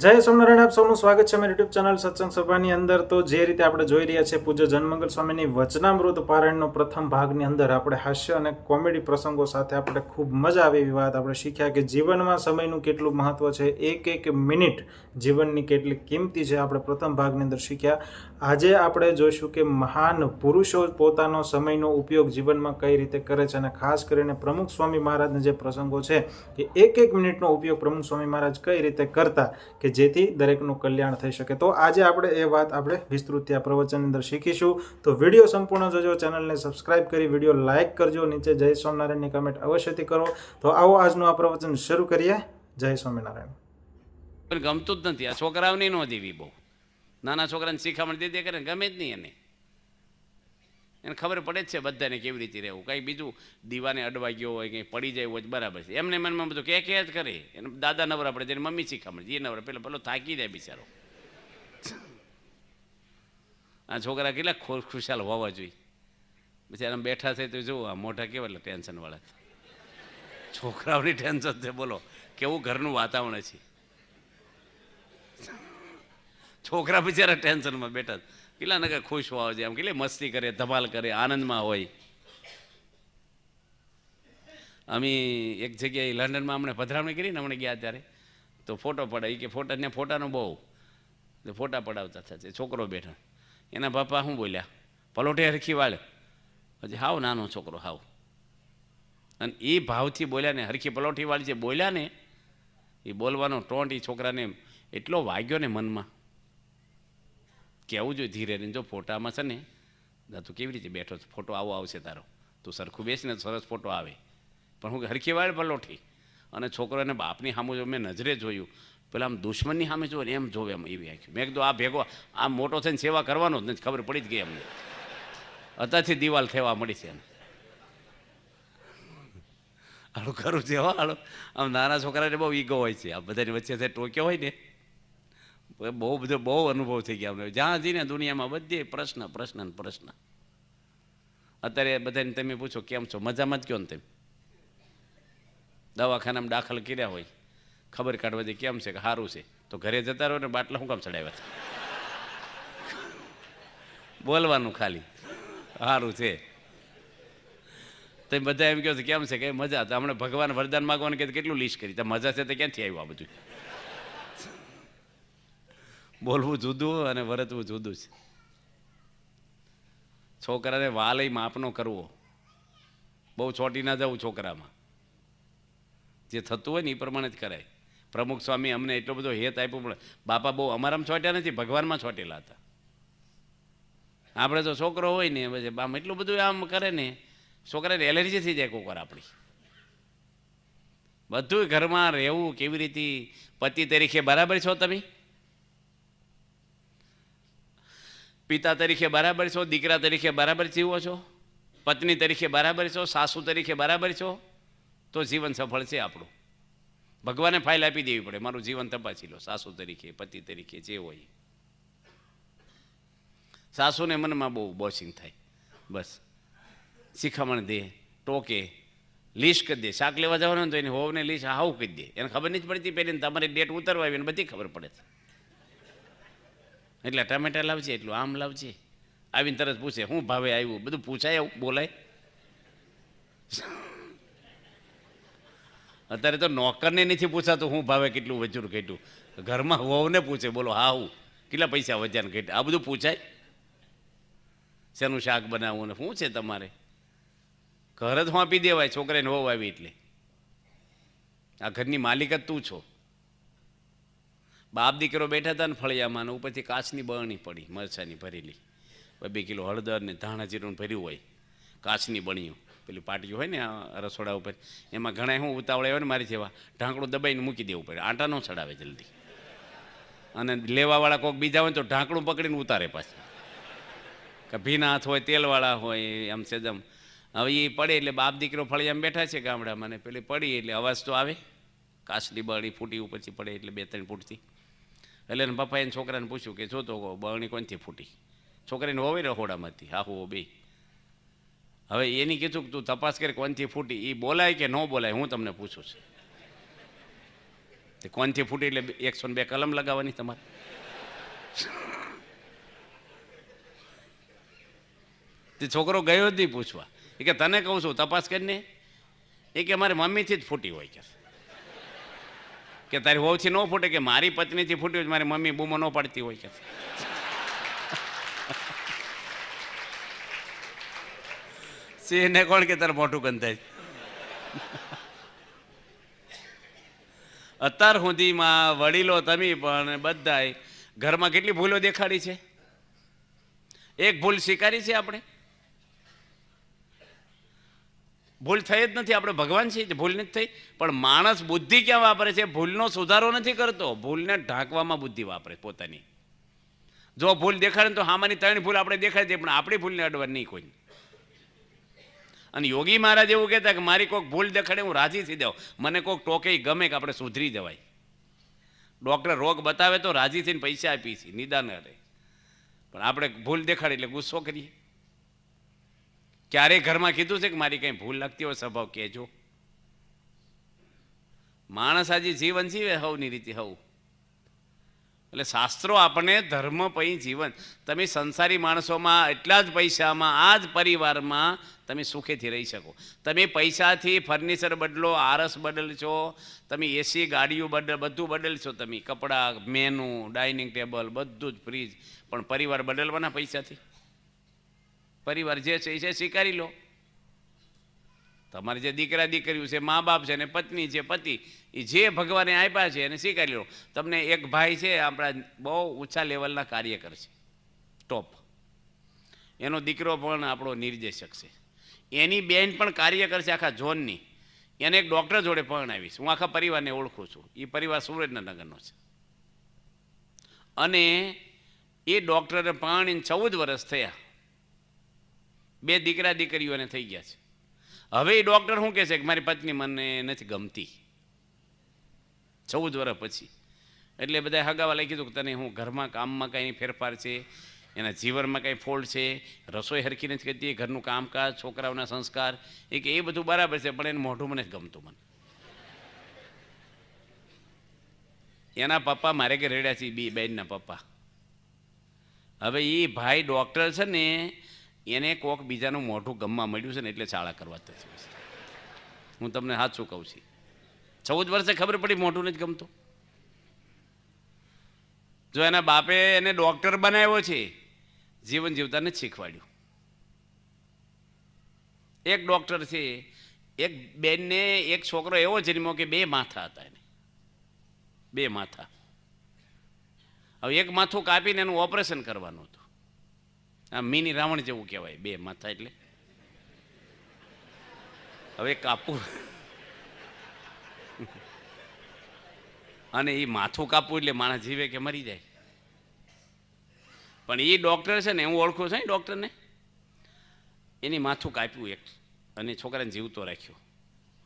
જય સ્વામિનારાયણ, આપ સૌનું સ્વાગત છે મારી યુટ્યુબ ચેનલ સત્સંગ સભાની અંદર. તો જે રીતે આપણે જોઈ રહ્યા છીએ પૂજ્ય જનમંગલ સ્વામીની વચનામૃત પારાયણનો પ્રથમ ભાગની અંદર આપણે હાસ્ય અને કોમેડી પ્રસંગો સાથે આપણે ખૂબ મજા આવે એવી વાત આપણે શીખ્યા કે જીવનમાં સમયનું કેટલું મહત્વ છે, એક એક મિનિટ જીવનની કેટલી કિંમતી છે, આપણે પ્રથમ ભાગની અંદર શીખ્યા. આજે આપણે જોઈશું કે મહાન પુરુષો પોતાનો સમયનો ઉપયોગ જીવનમાં કઈ રીતે કરે છે, અને ખાસ કરીને પ્રમુખ સ્વામી મહારાજના જે પ્રસંગો છે કે એક એક મિનિટનો ઉપયોગ પ્રમુખ સ્વામી મહારાજ કઈ રીતે કરતા કે જેથી દરેકનું કલ્યાણ થઈ શકે. તો આજે આપણે એ વાત આપણે વિસ્તૃત પ્રવચનની અંદર શીખીશું. તો વિડીયો સંપૂર્ણ જોજો, ચેનલને સબસ્ક્રાઇબ કરી વિડીયો લાઇક કરજો, નીચે જય સ્વામિનારાયણની કમેન્ટ અવશ્યથી કરો. તો આવો આજનું આ પ્રવચન શરૂ કરીએ. જય સ્વામિનારાયણ. ગમતું જ નથી આ છોકરાઓની નો દેવી. બહુ નાના છોકરાને શીખામણ દે કરે ગમે જ નહીં. એને ખબર પડે જ છે બધાને કેવી રીતે રહેવું. કાંઈ બીજું દીવાને અડવા ગયો હોય, કંઈ પડી જાય હોય બરાબર છે, એમને મનમાં બધું કે જ કરે. એને દાદા નવરા પડે, જેને મમ્મી શીખામણ એ નવરા, પેલો થાકી જાય બિચારો. આ છોકરા કેટલા ખુશાલ હોવા જોઈએ. બિચારા બેઠા થાય તો જોવું, આ મોઢા કેવા એટલે ટેન્શન વાળા. છોકરાઓની ટેન્શન છે, બોલો કેવું ઘરનું વાતાવરણ છે. છોકરા બિચારા ટેન્શનમાં બેઠા, કેટલા નગર ખુશ હોવા જોઈએ, આમ કેટલી મસ્તી કરે, ધમાલ કરે, આનંદમાં હોય. અમે એક જગ્યાએ લંડનમાં અમને પધરામણી કરી ને, હમણાં ગયા ત્યારે તો ફોટો પડાવી કે ફોટાનો બહુ ફોટા પડાવતા થશે. છોકરો બેઠા, એના બાપા શું બોલ્યા, પલોઠે હરખી વાળે. પછી હાવ નાનો છોકરો હાવ, અને એ ભાવથી બોલ્યા ને, હરખી પલોઠી વાળી જે બોલ્યા ને, એ બોલવાનો ટોન્ટ એ છોકરાને એટલો વાગ્યો ને મનમાં. કહેવું જોઈએ ધીરે રહીને, જો ફોટામાં છે ને તું કેવી રીતે બેઠો છે, ફોટો આવો આવશે તારો, તું સરખું બેસીને સરસ ફોટો આવે. પણ હું હરખી વાળ પલોઠી, અને છોકરોને બાપની સામે જો મેં નજરે જોયું, પેલા આમ દુશ્મનની સામે જોવે ને એમ જોવે, એમ એવી આંખ્યું. મેં કીધું આ ભેગો આમ મોટો થઈને સેવા કરવાનો જ નથી, ખબર પડી જ ગઈ અમને. અત્યારથી દિવાલ થવા મળી છે એને. આડું ખરું છે હો, આડું આમ નાના છોકરાને બહુ ઈગો હોય છે. આ બધાની વચ્ચે ટોક્યો હોય ને, બહુ અનુભવ થઈ ગયા અમને. જ્યાં જઈને દુનિયામાં બધે પ્રશ્ન. અત્યારે બધાને તમે પૂછો કેમ છો, મજામાં જ કહો ને. તમે દવાખાનામાં દાખલ કર્યા હોય, ખબર કાઢવા દે કેમ છે કે સારું છે, તો ઘરે જતા રહો ને બાટલા શું કામ ચડાવ્યા? બોલવાનું ખાલી સારું છે. તમે બધા એમ કહો છો કેમ છે કે મજા, તો હમણાં ભગવાન વરદાન માગવાનું કે કેટલું લીસ્ટ કરી, તો મજા છે તો ક્યાંથી આવ્યું આ બધું? બોલવું જુદું અને વર્તવું જુદું છે. છોકરાને વાલય માપનો કરવો, બહુ છોટી ના જવું છોકરામાં. જે થતું હોય ને એ પ્રમાણે જ કરાય. પ્રમુખ સ્વામી અમને એટલો બધો હેત આપ્યો, પણ બાપા બહુ અમારામાં છોટ્યા નથી, ભગવાનમાં છોટેલા હતા. આપણે તો છોકરો હોય ને પછી આમ એટલું બધું આમ કરે ને, છોકરાને એલર્જી થઈ જાય કોકવાર આપણી. બધું ઘરમાં રહેવું કેવી રીતે, પતિ તરીકે બરાબર છો તમે, પિતા તરીકે બરાબર છો, દીકરા તરીકે બરાબર જીવો છો, પત્ની તરીકે બરાબર છો, સાસુ તરીકે બરાબર છો, તો જીવન સફળ છે આપણું. ભગવાને ફાઇલ આપી દેવી પડે, મારું જીવન તપાસી લો, સાસુ તરીકે, પતિ તરીકે જે હોય. સાસુને મનમાં બહુ બોસિંગ થાય, બસ શિખામણ દે, ટોકે, લીસ્ટ કરી દે. શાક લેવા જવાનું તો એને હોવને લીસ્ટ હાવ કરી દે. એને ખબર નથી પડતી, પહેલી તમારી ડેટ ઉતરવા આવી ને બધી ખબર પડે છે. એટલે ટમેટા લાવજે, એટલું આમ લાવજે, આવીને તરત પૂછે શું ભાવે આવ્યું, બધું પૂછાય, એવું બોલાય. અત્યારે તો નોકરને નથી પૂછાતું શું ભાવે, કેટલું વજ્રું કેટલું. ઘરમાં વહુને પૂછે, બોલો હા હું કેટલા પૈસા વધ્યા ને કેટલા, આ બધું પૂછાય. શેનું શાક બનાવવું ને શું છે તમારે, ઘર જ આપી દેવાય. છોકરાને વહુ આવી એટલે આ ઘરની માલિક જ તું છો. બાપ દીકરો બેઠા હતા ને ફળિયામાં, ઉપરથી કાચની બરણી પડી મરચાની ભરેલી, 2 કિલો હળદર ને ધાણા જીરું ભર્યું હોય, કાચની બણીઓ, પેલી પાટીઓ હોય ને રસોડા ઉપર, એમાં ઘણા શું ઉતાવળે હોય ને મારી જેવા, ઢાંકણું દબાઈને મૂકી દેવું પડે, આટા ન ચડાવે જલ્દી. અને લેવાવાળા કોઈક બીજા હોય તો ઢાંકણું પકડીને ઉતારે પાછું, કે ભીના હાથ હોય, તેલવાળા હોય, આમ સેજમ. હવે એ પડે એટલે બાપ દીકરો ફળિયામાં બેઠા છે ગામડામાં, ને પેલી પડી એટલે અવાજ તો આવે, કાચની બરણી ફૂટી ઉપરથી પડે એટલે 2-3 ફૂટથી. એટલે એને પપ્પાએ એને છોકરાને પૂછ્યું કે જો તો બરણી કોનથી ફૂટી? છોકરાને હોવે રહોડામાંથી, હા હો બે. હવે એની કીધું કે તું તપાસ કરી કોનથી ફૂટી, એ બોલાય કે ન બોલાય, હું તમને પૂછું છું. તે કોનથી ફૂટી એટલે 102 કલમ લગાવવાની તમારે. તે છોકરો ગયો જ નહીં પૂછવા. એ કે તને કહું છું તપાસ કરીને. એ કે મારી મમ્મીથી જ ફૂટી હોય કે તારી વહુથી ન ફૂટે, કે મારી પત્નીથી ફૂટી હોય, મારી મમ્મી બૂમો ન પાડતી હોય કે. સિંહને કોણ કે તારે મોટું ગંધાય. અત્યાર સુધીમાં વડીલો તમે પણ બધાય ઘરમાં કેટલી ભૂલો દેખાડી છે. એક ભૂલ સ્વીકારી છે આપણે? ભૂલ થઈ જ નથી. આપણે ભગવાન છીએ, ભૂલ નથી થઈ. પણ માણસ બુદ્ધિ ક્યાં વાપરે છે? ભૂલનો સુધારો નથી કરતો, ભૂલને ઢાંકવામાં બુદ્ધિ વાપરે પોતાની. જો ભૂલ દેખાડે તો હામાની 3 ભૂલ આપણે દેખાડી દે, પણ આપણી ભૂલને અડવા નહીં કોઈ. અને યોગી મહારાજ એવું કહેતા કે મારી કોઈક ભૂલ દેખાડે હું રાજી થઈ જાઉં, મને કોઈક ટોકે ગમે કે આપણે સુધરી જવાય. ડૉક્ટર રોગ બતાવે તો રાજી થઈને પૈસા આપી છે, નિદાન કરે. પણ આપણે ભૂલ દેખાડે એટલે ગુસ્સો કરીએ. ક્યારેય ઘરમાં કીધું છે કે મારી કંઈ ભૂલ લાગતી હોય સ્વભાવ કહેજો? માણસ આજે જીવન જીવે હવની રીતે હવ. એટલે શાસ્ત્રો આપણને ધર્મ પછી જીવન. તમે સંસારી માણસોમાં એટલા જ પૈસામાં આ જ પરિવારમાં તમે સુખેથી રહી શકો. તમે પૈસાથી ફર્નિચર બદલો, આરસ બદલશો, તમે એસી ગાડીઓ બધું બદલશો, તમે કપડાં, મેનુ, ડાઇનિંગ ટેબલ બધું જ ફ્રીજ, પણ પરિવાર બદલવાના પૈસાથી? પરિવાર જે છે એ સ્વીકારી લો. તમારે જે દીકરા દીકરીઓ છે, મા બાપ છે, ને પત્ની છે, પતિ, એ જે ભગવાને આપ્યા છે એને સ્વીકારી લો. તમને એક ભાઈ છે આપણા બહુ ઊંચા લેવલના કાર્યકર છે, ટોપ. એનો દીકરો પણ આપણો નિર્દેશક છે, એની બેન પણ કાર્યકર છે આખા ઝોનની. એને એક ડૉક્ટર જોડે પણ આવીશ. હું આખા પરિવારને ઓળખું છું. એ પરિવાર સુરેન્દ્રનગરનો છે. અને એ ડૉક્ટરને પણ 14 વર્ષ થયા, 2 દીકરા દીકરીઓને થઈ ગયા છે. હવે એ ડૉક્ટર શું કહે છે કે મારી પત્ની મને નથી ગમતી 14 વર્ષ પછી. એટલે બધા હગાવાલાએ કીધું કે તને હું ઘરમાં કામમાં કંઈ ફેરફાર છે, એના જીવનમાં કંઈ ફોલ્ટ છે, રસોઈ હરખી નથી કરતી, ઘરનું કામકાજ, છોકરાઓના સંસ્કાર, એ કે એ બધું બરાબર છે, પણ એનું મોઢું મને ગમતું. મને એના પપ્પા મારે કે રેડ્યા છે, બી બેનના પપ્પા. હવે એ ભાઈ ડૉક્ટર છે ને, એને કોક બીજાનું મોઢું ગમવા મળ્યું છે ને એટલે શાળા કરવા થતી. હું તમને સાચું કહું છું, 14 વર્ષે ખબર પડી મોઢું નથી ગમતું. જો એના બાપે એને ડૉક્ટર બનાવ્યો છે, જીવન જીવતા નથી શીખવાડ્યું. એક ડૉક્ટર છે, એક બેનને એક છોકરો એવો જન્મ્યો કે 2 માથા હતા એને, 2 માથા. હવે એક માથું કાપીને એનું ઓપરેશન કરવાનું હતું. આ મિની રાવણ જેવું કહેવાય, 2 માથા એટલે. હવે કાપવું અને એ માથું કાપવું એટલે માણસ જીવે કે મરી જાય. પણ એ ડૉક્ટર છે ને, હું ઓળખું છું ડૉક્ટરને, એની માથું કાપ્યું એક, અને છોકરાને જીવતો રાખ્યો,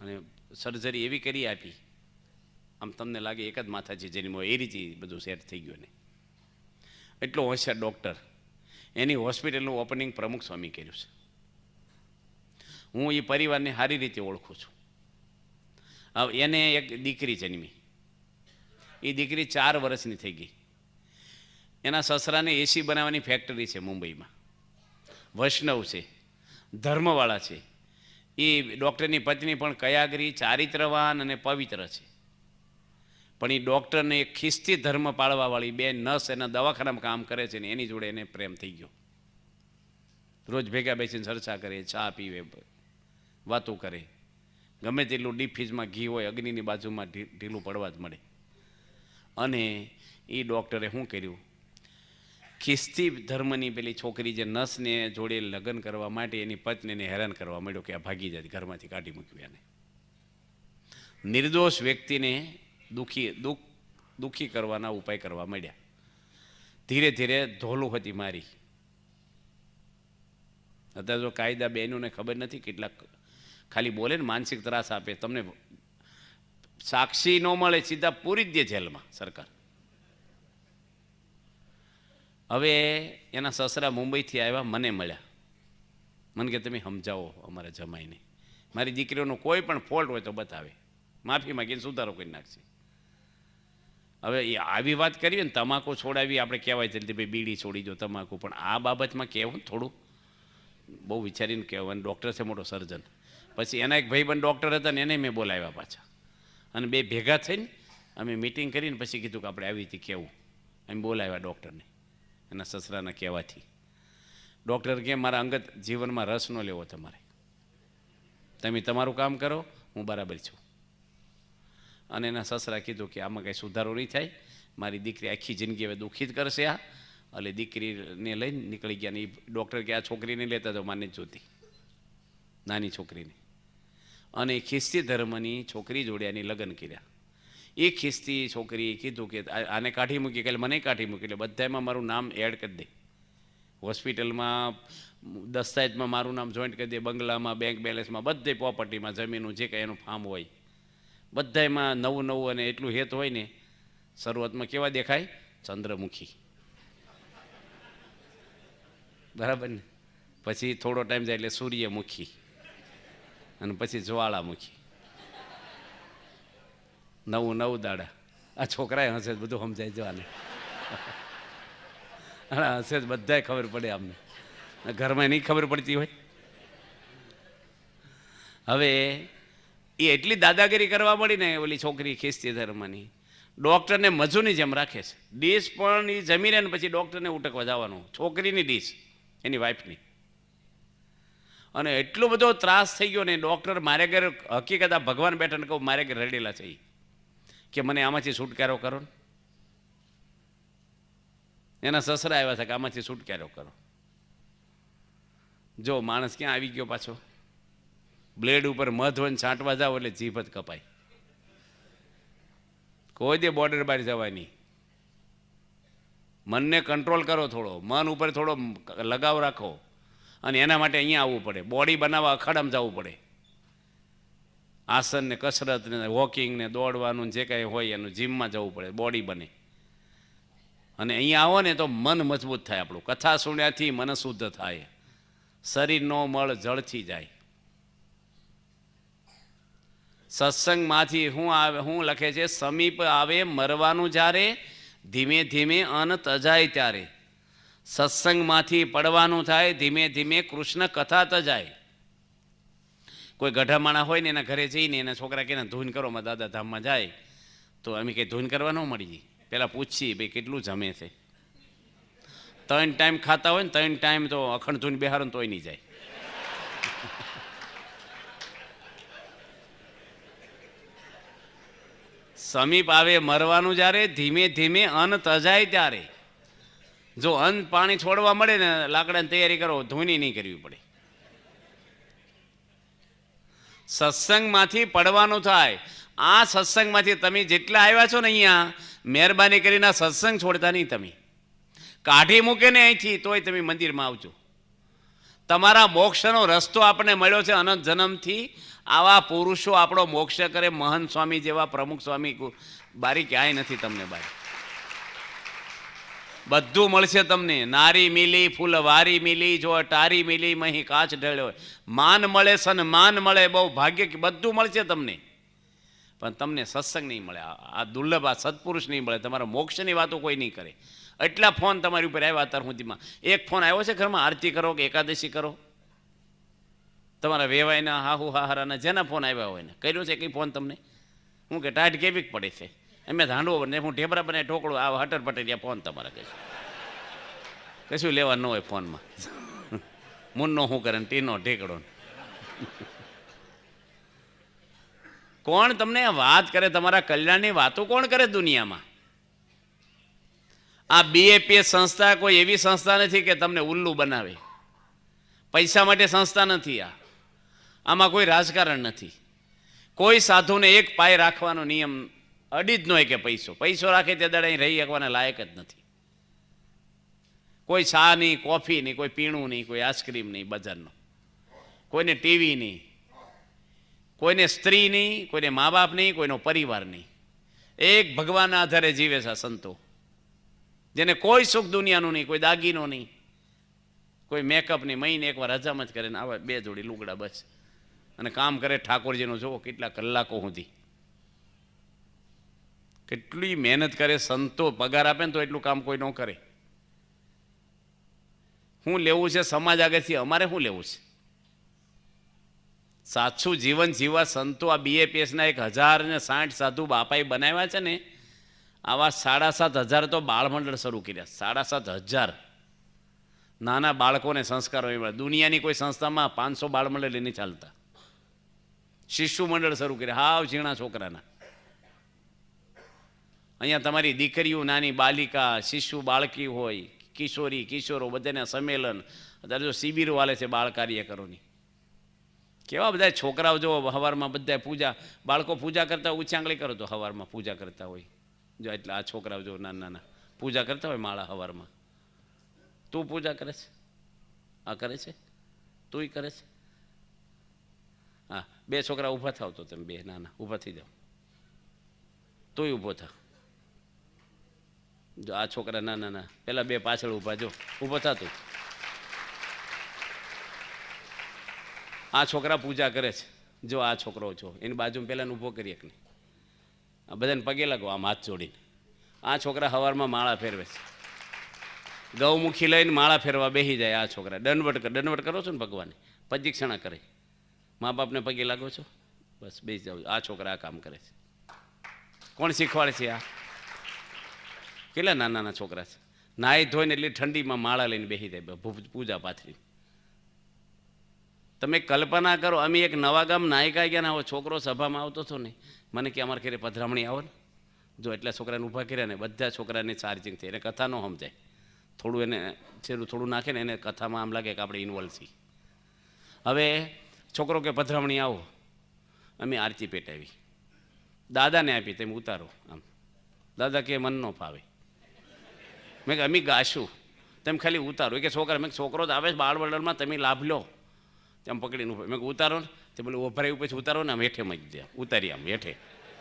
અને સર્જરી એવી કરી આપી, આમ તમને લાગે એક જ માથાથી જન્મ્યો એ રીતે બધું સેટ થઈ ગયું. ને એટલો હોશિયાર ડૉક્ટર. એની હોસ્પિટલનું ઓપનિંગ પ્રમુખ સ્વામી કર્યું છે. હું એ પરિવારને સારી રીતે ઓળખું છું. હવે એને એક દીકરી જન્મી. એ દીકરી 4 વર્ષની થઈ ગઈ. એના સસરાને એસી બનાવવાની ફેક્ટરી છે મુંબઈમાં. વૈષ્ણવ છે, ધર્મવાળા છે. એ ડૉક્ટરની પત્ની પણ કયાગરી, ચારિત્રવાન અને પવિત્ર છે. પણ એ ડૉક્ટરને એક ખિસ્તી ધર્મ પાળવાવાળી 2 નર્સ એના દવાખાનામાં કામ કરે છે ને, એની જોડે એને પ્રેમ થઈ ગયો. રોજ ભેગા બેસીને ચર્ચા કરે, ચા પીવે, વાતો કરે. ગમે તેટલું ડીપ ફ્રીજમાં ઘી હોય, અગ્નિની બાજુમાં ઢીલું પડવા જ મળે. અને એ ડૉક્ટરે શું કર્યું, ખિસ્તી ધર્મની પેલી છોકરી જે નર્સને જોડે લગ્ન કરવા માટે એની પત્નીને હેરાન કરવા માંડ્યો કે આ ભાગી જાય, ઘરમાંથી કાઢી મૂક્યું એને. નિર્દોષ વ્યક્તિને દુઃખી કરવાના ઉપાય કરવા માંડ્યા. ધીરે ધીરે ધોલું હતી મારી. અત્યારે જો કાયદા બહેનોને ખબર નથી, કેટલાક ખાલી બોલે ને માનસિક ત્રાસ આપે. તમને સાક્ષી ન મળે, સીધા પૂરી જ દે જેલમાં સરકાર. હવે એના સસરા મુંબઈથી આવ્યા, મને મળ્યા. મને કે તમે સમજાવો અમારા જમાઈને, મારી દીકરીઓનો કોઈ પણ ફોલ્ટ હોય તો બતાવે, માફી માગીને સુધારો કરી નાખશે. હવે એ આવી વાત કરીએ ને, તમાકુ છોડાવી આપણે કહેવાય જલ્દી ભાઈ બીડી છોડી દો તમાકુ, પણ આ બાબતમાં કહેવું થોડું બહુ વિચારીને કહેવાનું. ડૉક્ટર છે મોટો સર્જન. પછી એના એક ભાઈબંધ ડૉક્ટર હતા ને એને મેં બોલાવ્યા પાછા, અને બે ભેગા થઈને અમે મિટિંગ કરીને પછી કીધું કે આપણે આવી રીતે કહેવું. એમ બોલાવ્યા ડૉક્ટરને એના સસરાના કહેવાથી. ડૉક્ટર કે મારા અંગત જીવનમાં રસ ન લેવો તમારે, તમે તમારું કામ કરો, હું બરાબર છું. અને એના સસરા કીધું કે આમાં કંઈ સુધારો નહીં થાય, મારી દીકરી આખી જિંદગી હવે દુઃખી જ કરશે આ. એટલે દીકરીને લઈને નીકળી ગયા. ને એ ડૉક્ટર કે આ છોકરીને લેતા તો માને જ જોતી, નાની છોકરીને. અને એ ખ્રિસ્તી ધર્મની છોકરી જોડે એની લગ્ન કર્યા. એ ખ્રિસ્તી છોકરીએ કીધું કે આને કાઢી મૂકી, કે મને કાઢી મૂકી, એટલે બધામાં મારું નામ એડ કરી દે. હોસ્પિટલમાં દસ્તાવેજમાં મારું નામ જોઈન્ટ કરી દે, બંગલામાં, બેંક બેલેન્સમાં, બધે પ્રોપર્ટીમાં, જમીનનું જે કંઈ એનું ફાર્મ હોય બધામાં નવું નવું. અને એટલું હેત હોય ને, શરૂઆતમાં કેવા દેખાય? ચંદ્રમુખી, બરાબર ને? પછી થોડો ટાઈમ જાય એટલે સૂર્યમુખી, અને પછી જ્વાળામુખી. નવું દાડા. આ છોકરાએ હશે બધું સમજાય જવાને. હશે જ બધાય ખબર પડે અમને, ઘરમાં નહીં ખબર પડતી હોય. હવે એ એટલી દાદાગીરી કરવા મળી ને ઓલી છોકરી ખ્રિસ્તી ધર્મની, ડૉક્ટરને મજૂરની જેમ રાખે છે. ડીશ પણ એ જમી રહે ને પછી ડૉક્ટરને ઉટકવા જવાનું, છોકરીની ડીશ એની વાઈફની. અને એટલો બધો ત્રાસ થઈ ગયો ને, ડૉક્ટર મારે ઘરે, હકીકત આ ભગવાન બેઠા ને કહું, મારે ઘરે રડેલા છે કે મને આમાંથી છુટકારો કરો ને. એના સસરા આવ્યા હતા કે આમાંથી છુટકારો કરો. જો માણસ ક્યાં આવી ગયો પાછો. બ્લેડ ઉપર મધ હોય ને છાંટવા જાવ એટલે જીભ જ કપાય. કોઈ દે બોર્ડર બહાર જવાની. મનને કંટ્રોલ કરો, થોડો મન ઉપર થોડો લગાવ રાખો. અને એના માટે અહીંયા આવવું પડે. બોડી બનાવવા અખાડામાં જવું પડે. આસન ને કસરત ને વોકિંગ ને દોડવાનું જે કાંઈ હોય એનું જીમમાં જવું પડે, બોડી બને. અને અહીંયા આવો ને તો મન મજબૂત થાય આપણું. કથા સુણ્યાથી મન શુદ્ધ થાય, શરીરનો મળ જળથી જાય. સત્સંગમાંથી હું લખે છે, સમીપ આવે મરવાનું જ્યારે, ધીમે ધીમે અન તજાય ત્યારે. સત્સંગમાંથી પડવાનું થાય, ધીમે ધીમે કૃષ્ણ કથા તજાય. કોઈ ગઢા માણા હોય ને એના ઘરે જઈને એના છોકરા કે ધૂન કરો, માં દાદા ધામમાં જાય તો અમે કંઈ ધૂન કરવા ન મળી. પહેલાં પૂછીએ ભાઈ કેટલું જમે છે. 3 ટાઈમ ખાતા હોય ને 3 ટાઈમ તો અખંડ ધૂન બેહારો ને તોય નહીં જાય. સમીપ આવે મરવાનું જ્યારે, ધીમે ધીમે અન્ન તજાય ત્યારે. જો અન્ન પાણી છોડવા મળે ને, લાકડાની તૈયારી કરો, ધૂની નહીં કરવી પડે. સત્સંગમાંથી પડવાનું થાય. આ સત્સંગમાંથી તમે જેટલા આવ્યા છો ને અહીંયા, મહેરબાની કરીને આ સત્સંગ છોડતા નહીં. તમે કાઢી મૂકે ને અહીંથી તોય તમે મંદિરમાં આવજો. તમારા મોક્ષનો રસ્તો આપણને મળ્યો છે અનંત જન્મથી. આવા પુરુષો આપણો મોક્ષ કરે, મહંત સ્વામી જેવા, પ્રમુખ સ્વામી, બારી ક્યાંય નથી તમને બારી. બધું મળશે તમને. નારી મિલી ફૂલવારી મિલી, જો અટારી મિલી મહી કાચ ઢળ્યો. માન મળે, સન્માન મળે, બહુ ભાગ્ય, બધું મળશે તમને. પણ તમને સત્સંગ નહીં મળે. આ દુર્લભ, આ સત્પુરુષ નહીં મળે. તમારા મોક્ષની વાતો કોઈ નહીં કરે. એટલા ફોન તમારી ઉપર આવ્યા અત્યાર સુધીમાં. એક ફોન આવ્યો છે ઘરમાં, આરતી કરો કે એકાદશી કરો? તમારા વેવાયના હાહુ હાહારાના જેના ફોન આવ્યા હોય ને કર્યો છે કંઈ ફોન તમને? હું કે ટાઈટ કેવી પડે છે, એમ ધાંડવો ને હું ઢેબરા બને ઢોકળું, આ હટર પટેરિયા ફોન તમારા કશું લેવા ન હોય ફોનમાં. મુન્નો શું કરે ને ટીનો ઢેકડો. કોણ તમને વાત કરે? તમારા કલ્યાણની વાતો કોણ કરે દુનિયામાં? આ BAPS સંસ્થા કોઈ એવી સંસ્થા નથી કે તમને ઉલ્લુ બનાવે. પૈસા માટે સંસ્થા નથી આ. આમાં કોઈ રાજકારણ નથી. કોઈ સાધુને એક પાય રાખવાનો નિયમ અડી જ ન હોય કે પૈસો રાખે તે દાડે અહીં રહી શકવાના લાયક જ નથી. કોઈ ચા નહીં, કોફી નહીં, કોઈ પીણું નહીં, કોઈ આઈસ્ક્રીમ નહીં બજારનો, કોઈને ટીવી નહીં, કોઈને સ્ત્રી નહીં, કોઈને મા બાપ નહીં, કોઈનો પરિવાર નહીં. એક ભગવાનના આધારે જીવે છે આ સંતો, જેને કોઈ સુખ દુનિયાનું નહીં, કોઈ દાગીનો નહીં, કોઈ મેકઅપ નહીં. મહિને એકવાર હજામ જ કરે ને આવા 2 જોડી લુગડા બસ. અને કામ કરે ઠાકોરજીનું. જુઓ કેટલા કલાકો સુધી કેટલી મહેનત કરે, સંતો પગાર આપે ને તો એટલું કામ કોઈ ન કરે. શું લેવું છે સમાજ આગળથી? અમારે શું લેવું છે? સાચું જીવન જીવવા સંતો આ BAPSના 1060 સાધુ બાપાએ બનાવ્યા છે ને, આવા 7,500 તો બાળમંડળ શરૂ કર્યા. 7,500 નાના બાળકોને સંસ્કારો મળે. દુનિયાની કોઈ સંસ્થામાં 500 બાળમંડળ નહીં ચાલતા. શિશુ મંડળ શરૂ કર્યા, હાવ ઝીણા છોકરાના. અહીંયા તમારી દીકરીઓ, નાની બાલિકા, શિશુ બાળકી હોય, કિશોરી કિશોરો, બધાના સંમેલન. અત્યારે જો શિબિરો હાલે છે બાળ કાર્યકરોની. કેવા બધા છોકરાઓ જો સવારમાં બધા પૂજા, બાળકો પૂજા કરતા ઊંચી આંગળી કરો તો સવારમાં પૂજા કરતા હોય. જો એટલે આ છોકરાઓ જો નાના નાના પૂજા કરતા હોય માળા સવારમાં. તું પૂજા કરે છે? આ કરે છે? તું કરે છે? હા, 2 છોકરા ઊભા થાવ તો તમે 2 નાના ઊભા થઈ જાઓ. તોય ઊભો થા. જો આ છોકરા નાના નાના, પેલા 2 પાછળ ઊભા, જો ઊભો થા તું. આ છોકરા પૂજા કરે છે. જો આ છોકરો છો એની બાજુમાં પહેલાં ઊભો કરીએ કે નહીં, આ બધાને પગે લાગો આમ હાથ જોડીને. આ છોકરા સવારમાં માળા ફેરવે છે. ગૌમુખી લઈને માળા ફેરવા બેસી જાય આ છોકરા. દંડવટ કરો છો ને ભગવાને, પ્રદક્ષિણા કરે. મા બાપને પગે લાગો છો, બસ બેસી જાઓ. આ છોકરા આ કામ કરે છે. કોણ શીખવાડે છે આ? કેટલા નાના નાના છોકરા છે. નાહી ધોઈને એટલી ઠંડીમાં માળા લઈને બેસી જાય પૂજા પાથરી. તમે કલ્પના કરો, અમે એક નવા ગામ નાયકા ગયા ને, આવો છોકરો સભામાં આવતો હતો ને, મને કે અમારે ઘરે પધરામણી આવો ને. જો એટલા છોકરાને ઊભા કર્યા ને, બધા છોકરાને ચાર્જિંગ થઈ. એને કથા ન સમજાય, થોડું એને છેલ્લું થોડું નાખે ને એને કથામાં આમ લાગે કે આપણે ઇન્વોલ્વ છીએ. હવે છોકરો કે પધરામણી આવો, અમે આરતી પેટાવી, દાદાને આપી, તમે ઉતારો આમ. દાદા કે મન ન ફાવે. મેં કે અમે ગાશું, તમે ખાલી ઉતારો. એ કે છોકરા, મેં છોકરો જ આવે બાળ વડરમાં, તમે લાભ લો. તેમ પકડીને ઉપર, મેં ઉતારો ને, તે બોલે ઉભરાયું પછી ઉતારો ને, આમ હેઠે મળી દે, ઉતારી આમ હેઠે,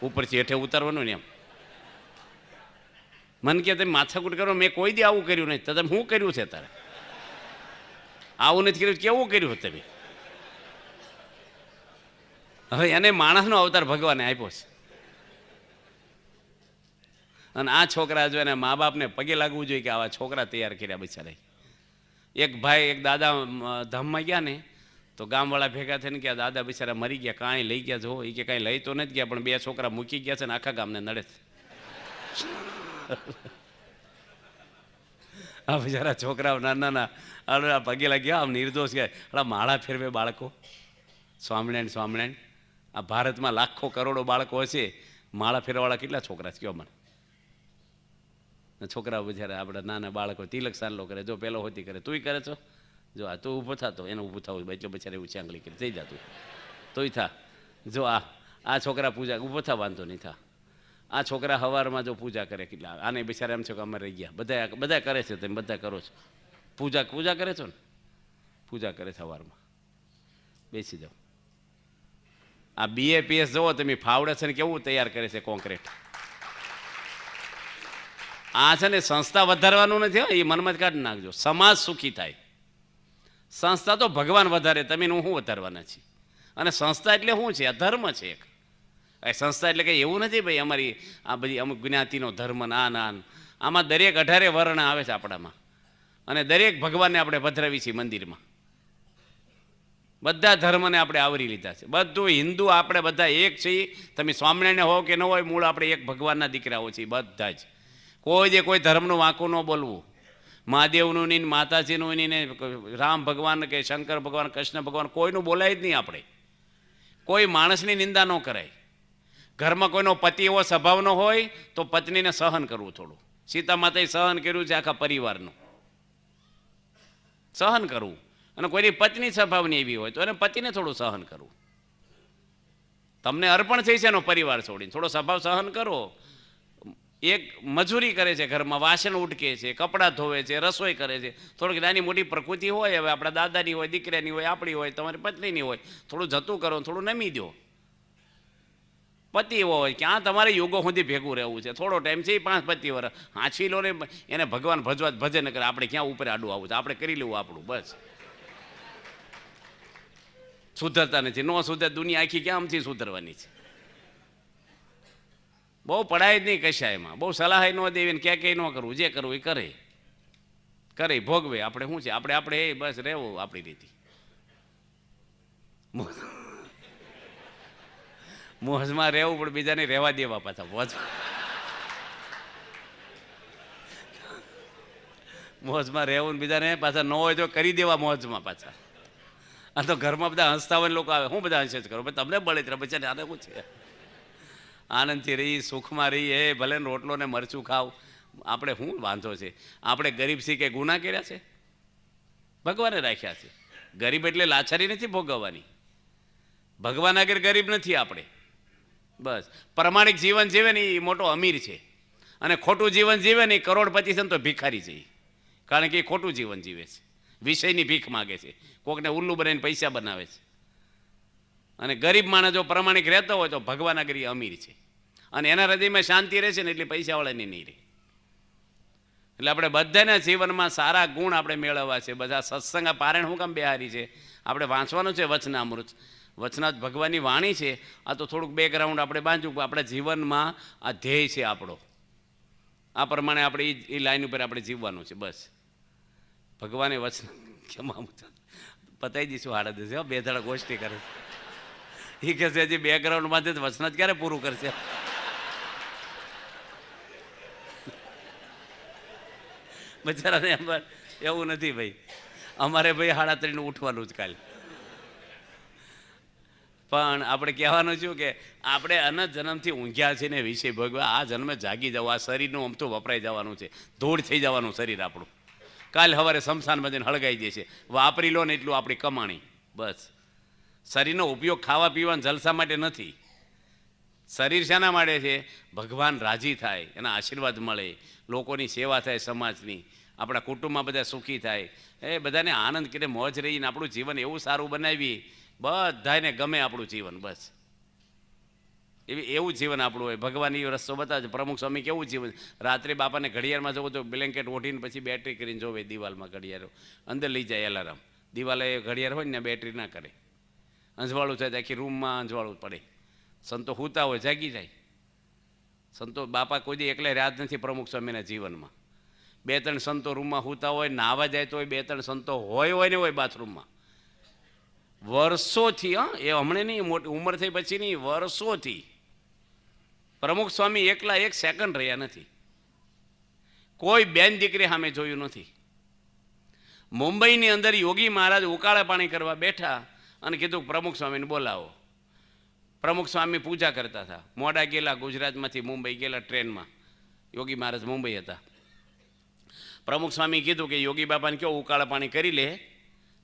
ઉપરથી હેઠે ઉતારવાનું ને એમ. મને કે તમે માથાકૂટ કરો, મેં કોઈ દી આવું કર્યું નહીં. તો તમે શું કર્યું છે તારે? આવું નથી કર્યું, કેવું કર્યું તમે? હવે એને માણસનો અવતાર ભગવાને આપ્યો છે. અને આ છોકરા જો એને મા બાપને પગે લાગવું જોઈએ કે આવા છોકરા તૈયાર કર્યા બિચારા. એક ભાઈ, એક દાદા ધામમાં ગયા ને, તો ગામવાળા ભેગા થઈને કે દાદા બિચારા મરી ગયા, કાંઈ લઈ ગયા જો? એ કે કાંઈ લઈ તો નથી ગયા, પણ 2 છોકરા મૂકી ગયા છે ને આખા ગામને નડે છે. આ બિચારા છોકરાઓ નાના નાના પગે લાગ્યા, આમ નિર્દોષ ગયા. માળા ફેરવે બાળકો. સ્વામિનારાયણ સ્વામિનારાયણ. આ ભારતમાં લાખો કરોડો બાળકો હશે, માળા ફેરવાવાળા કેટલા છોકરા છે કયો મને? છોકરાઓ બિચારા આપણા નાના બાળકો તિલક સારલો કરે. જો પેલો હોતી કરે, તુંય કરે છો? જો આ તું ઊભો થતો, એને ઊભું થવું બચ્ચો બચારે એવું ચાંગલી કરી થઈ જતું તોય થા. જો આ છોકરા પૂજા ઊભો થા, વાંધો નહીં થા. આ છોકરા સવારમાં જો પૂજા કરે, કેટલા આને બિચારા એમ છે કે અમે રહી ગયા. બધા કરે છે, તમે બધા કરો છો પૂજા કરે છો ને? પૂજા કરે સવારમાં, બેસી જાઓ. આ BAPS જુઓ તમે, ફાવડે છે ને કેવું તૈયાર કરે છે કોન્ક્રીટ. આ છે ને સંસ્થા વધારવાનું નથી, એ મનમાં જ કાઢી નાખજો. સમાજ સુખી થાય. સંસ્થા તો ભગવાન વધારે, તમે હું વધારવાના છીએ. અને સંસ્થા એટલે શું છે? આ ધર્મ છે એક. એ સંસ્થા એટલે કંઈ એવું નથી ભાઈ અમારી આ બધી અમુક જ્ઞાતિનો ધર્મ ના. આમાં દરેક 18 વર્ણ આવે છે આપણામાં, અને દરેક ભગવાનને આપણે પધરાવી છીએ મંદિરમાં. બધા ધર્મને આપણે આવરી લીધા છે. બધું હિન્દુ આપણે બધા એક છીએ. તમે સ્વામિનારાયણ હો કે ન હોય, મૂળ આપણે એક ભગવાનના દીકરાઓ છીએ બધા જ. કોઈ ધર્મનું વાંકું ન બોલવું. મહાદેવનું નહીં, માતાજીનું નહીં, ને રામ ભગવાન કે શંકર ભગવાન, કૃષ્ણ ભગવાન, કોઈનું બોલાય જ નહીં આપણે. કોઈ માણસની નિંદા ન કરાય. ઘરમાં કોઈનો પતિ એવો સ્વભાવનો હોય તો પત્નીને સહન કરવું થોડું. સીતા માતાએ સહન કર્યું છે આખા પરિવારનું, સહન કરવું. અને કોઈની પત્ની સ્વભાવની એવી હોય તો એને પતિને થોડું સહન કરવું. તમને અર્પણ થઈ છે એનો પરિવાર છોડીને, થોડો સ્વભાવ સહન કરો. એક મજૂરી કરે છે ઘરમાં, વાસણ ઉટકે છે, કપડાં ધોવે છે, રસોઈ કરે છે. થોડીક નાની મોટી પ્રકૃતિ હોય, હવે આપણા દાદાની હોય, દીકરાની હોય, આપણી હોય, તમારી પત્નીની હોય, થોડું જતું કરો, થોડું નમી દો. પતિ એવો હોય કે આ તમારે યુગો સુધી ભેગું રહેવું છે, થોડો ટાઈમ છે, 5 પતિ વર્ષ હાંચવી લો ને, એને ભગવાન ભજવા ભજન કરે. આપણે ક્યાં ઉપર આડું આવું છે? આપણે કરી લેવું આપણું, બસ. સુધરતા નથી, ન સુધર દુનિયા આખી ક્યાં આમથી સુધરવાની છે? બહુ પડાય જ નહીં કશા એમાં, બહુ સલાહ ન દેવી ને ક્યાં ક્યાંય ન કરવું, જે કરવું એ કરે ભોગવે. આપણે શું છે, આપણે બસ રહેવું આપણી રીતે. મોજમાં રહેવું પણ બીજાને રહેવા દેવા પાછા મોજમાં રહેવું ને બીજાને પાછા ન હોય તો કરી દેવા મોજમાં પાછા. આ તો ઘરમાં બધા હસતા હોય લોકો આવે, હું બધા હસે જ કરો, તમને બળે ત્યારે બચાને આને શું છે. આનંદથી રહી, સુખમાં રહી, એ ભલે રોટલો ને મરચું ખાવ, આપણે શું વાંધો છે. આપણે ગરીબ છીએ કે ગુના કર્યા છે? ભગવાને રાખ્યા છે. ગરીબ એટલે લાચારી નથી ભોગવવાની. ભગવાન આગળ ગરીબ નથી આપણે. બસ પ્રમાણિક જીવન જીવે ને એ મોટો અમીર છે, અને ખોટું જીવન જીવે ને એ કરોડપતિ છે ને તો ભિખારી છે. કારણ કે એ ખોટું જીવન જીવે છે, વિષયની ભીખ માગે છે, કોકને ઉલ્લુ બનાવીને પૈસા બનાવે છે. અને ગરીબ માણસ જો પ્રમાણિક રહેતો હોય તો ભગવાન આગળ એ અમીર છે, અને એના હૃદયમાં શાંતિ રહેશે ને એટલે પૈસાવાળાની નહીં રહે. એટલે આપણે બધાના જીવનમાં સારા ગુણ આપણે મેળવવા છે. બધા સત્સંગ પારાયણ શું કામ બેહારી છે? આપણે વાંચવાનું છે વચનામૃત. વચનાથ ભગવાનની વાણી છે. આ તો થોડુંક બેકગ્રાઉન્ડ આપણે બાંધ્યું, આપણા જીવનમાં આ ધ્યેય છે આપણો. આ પ્રમાણે આપણે એ લાઈન ઉપર આપણે જીવવાનું છે. બસ ભગવાને વચન કેમાં પતાવી દઈશું 8:30. બે ધડા ગોષ્ઠી કરે એ કહે છે હજી બેકગ્રાઉન્ડમાં છે વચનાથ ક્યારે પૂરું કરશે? બચારાને એવું નથી ભાઈ, અમારે ભાઈ 3:30 ઉઠવાનું જ કાલે. પણ આપણે કહેવાનું છું કે આપણે અનંત જન્મથી ઊંઘ્યા છે ને વિષય ભોગવા. આ જન્મે જાગી જવું. આ શરીરનું આમ તો વપરાઈ જવાનું છે, ધૂળ થઈ જવાનું શરીર આપણું. કાલે સવારે સ્મશાનમાં જઈને હળગાઈ દેશે. વાપરી લો ને એટલું આપણી કમાણી. બસ શરીરનો ઉપયોગ ખાવા પીવાના જલસા માટે નથી. શરીર શાના માટે છે? ભગવાન રાજી થાય, એના આશીર્વાદ મળે, લોકોની સેવા થાય, સમાજની, આપણા કુટુંબમાં બધા સુખી થાય, એ બધાને આનંદ કરીને મોજ રહીને આપણું જીવન એવું સારું બનાવી, બધાને ગમે આપણું જીવન. બસ એવું જીવન આપણું હોય. ભગવાન એ રસ્તો બતાવે છે. પ્રમુખ સ્વામી કેવું જીવન, રાત્રે બાપાને ઘડિયાળમાં જવું તો બ્લેન્કેટ ઓઢીને પછી બેટરી કરીને જોવે દિવાલમાં ઘડિયાળો, અંદર લઈ જાય એલાર્મ. દિવાલે ઘડિયાળ હોય ને બેટરી ના કરે, અંજવાળું થાય, આખી રૂમમાં અંજવાળું પડે. સંતો સૂતા હોય જાગી જાય. સંતો બાપા કોઈ દી એકલા રાત નથી પ્રમુખ સ્વામીના જીવનમાં. 2-3 સંતો રૂમમાં સૂતા હોય, નાહવા જાય તો 2-3 સંતો હોય ને હોય બાથરૂમમાં વર્ષોથી. એ હમણાં નહીં, મોટી ઉંમર થઈ પછી નહીં, વર્ષોથી પ્રમુખ સ્વામી એકલા 1 સેકન્ડ રહ્યા નથી. કોઈ બેન દીકરી સામે જોયું નથી. મુંબઈની અંદર યોગી મહારાજ ઉકાળા પાણી કરવા બેઠા અને કીધું પ્રમુખ સ્વામીને બોલાવો. પ્રમુખ સ્વામી પૂજા કરતા હતા. મોડા ગયેલા, ગુજરાતમાંથી મુંબઈ ગયેલા ટ્રેનમાં. યોગી મહારાજ મુંબઈ હતા. પ્રમુખ સ્વામી કીધું કે યોગી બાપાને કહો ઉકાળા પાણી કરી લે,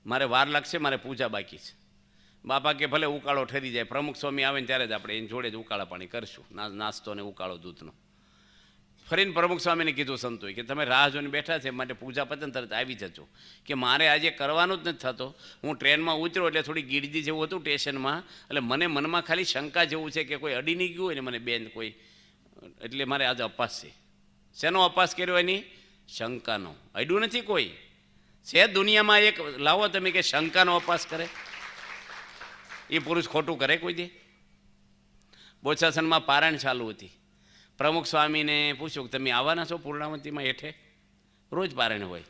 મારે વાર લાગશે, મારે પૂજા બાકી છે. બાપા કે ભલે ઉકાળો ઠરી જાય, પ્રમુખ સ્વામી આવે ને ત્યારે જ આપણે એની જોડે જ ઉકાળા પાણી કરશું, નાસ્તો ને ઉકાળો દૂધનો. ફરીને પ્રમુખ સ્વામીને કીધું સંતોએ કે તમે રાહ જોઈને બેઠા છે, માટે પૂજા પતન તરત આવી જજો. કે મારે આજે કરવાનું જ નથી થતો. હું ટ્રેનમાં ઉતર્યો એટલે થોડી ગીરજી જેવું હતું સ્ટેશનમાં, એટલે મને મનમાં ખાલી શંકા જેવું છે કે કોઈ અડી નહીં ગયું હોય ને મને બેન કોઈ, એટલે મારે આજે અપાસ છે. શેનો અપાસ કર્યો? એની શંકાનો. અડ્યું નથી કોઈ છે દુનિયામાં એક, લાવો તમે કે શંકાનો અપાસ કરે. એ પુરુષ ખોટું કરે કોઈ દે? બોચાસનમાં પારાયણ ચાલુ હતી. પ્રમુખ સ્વામીને પૂછ્યું કે તમે આવવાના છો પૂર્ણાવતીમાં હેઠે? રોજ પારાયણ હોય.